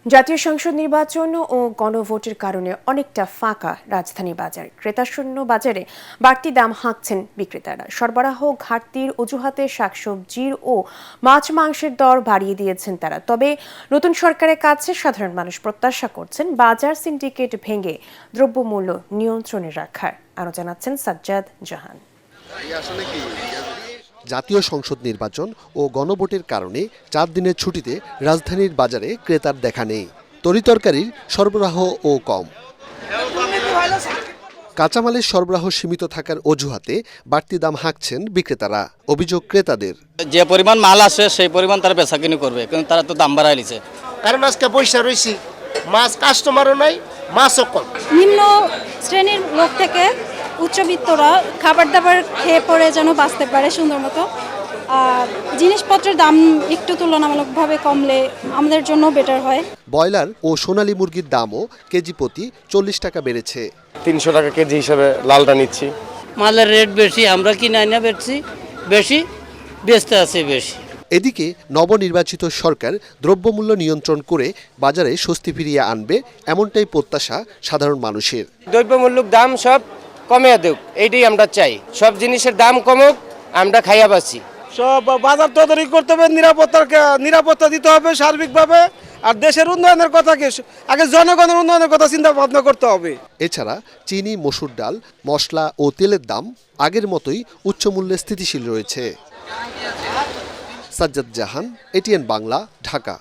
জাতীয় সংসদ নির্বাচন ও গণভোটের কারণে অনেকটা ফাঁকা রাজধানী বাজার। ক্রেতাশূন্য বাজারে বাড়তি দাম হাঁকছেন বিক্রেতারা। সরবরাহ ঘাটতির অজুহাতে শাকসবজির ও মাছ মাংসের দর বাড়িয়ে দিয়েছেন তারা। তবে নতুন সরকারের কাছে সাধারণ মানুষ প্রত্যাশা করছেন বাজার সিন্ডিকেট ভেঙে দ্রব্যমূল্য নিয়ন্ত্রণে রাখার। আরও জানাচ্ছেন সাজ্জাদ জাহান। জাতীয় সংসদ নির্বাচন ও গণভোটের কারণে 4 দিনের ছুটিতে রাজধানীর বাজারে ক্রেতার দেখা নেই। তরিতরকারির সরবরাহও কম। কাঁচামালের সরবরাহ সীমিত থাকার অজুহাতে বাড়তি দাম হাঁকছেন বিক্রেতারা। অভিযোগ ক্রেতাদের, যে পরিমাণ মাল আসে সেই পরিমাণ তারা বেচাকিনি করবে, কিন্তু তারা তো দাম বাড়াই নিছে। কারণ আজকে পয়সা রয়েছে, মাছ কাস্টমারও নাই, মাছও কম। নিম্ন শ্রেণীর লোক থেকে উচ্চবিত্তরা খাবার দাবার খেয়ে পরে যেন বাঁচতে পারে সুন্দর মতো। জিনিসপত্রের দাম একটু তুলনামূলকভাবে কমলে আমাদের জন্য বেটার হয়। ব্রয়লার ও সোনালী মুরগির দামও কেজি প্রতি 40 টাকা বেড়েছে। 300 টাকা কেজি হিসেবে লালটা নিচ্ছি। মালের রেট বেশি, আমরা কি না বেচছি বেশি, বেচতে আছে বেশি। এদিকে নবনির্বাচিত সরকার দ্রব্যমূল্য নিয়ন্ত্রণ করে বাজারে স্বস্তি ফিরিয়ে আনবে, এমনটাই প্রত্যাশা সাধারণ মানুষের। দ্রব্যমূল্যের দাম সব কমে দেখ, এইটাই আমরা চাই। সব জিনিসের দাম কমুক, আমরা খাইয়া পাচ্ছি। সব বাজার তদারকি করতে হবে, নিরাপত্তা দিতে হবে সার্বিকভাবে। আর দেশের উন্নয়নের কথা কি, আগে জনগণের উন্নয়নের কথা চিন্তা ভাবনা করতে হবে। এছাড়া চিনি, মসুর ডাল, মশলা ও তেলের দাম আগের মতোই উচ্চ মূল্যে স্থিতিশীল রয়েছে। সাজ্জাদ জাহান, এটিএন বাংলা, ঢাকা।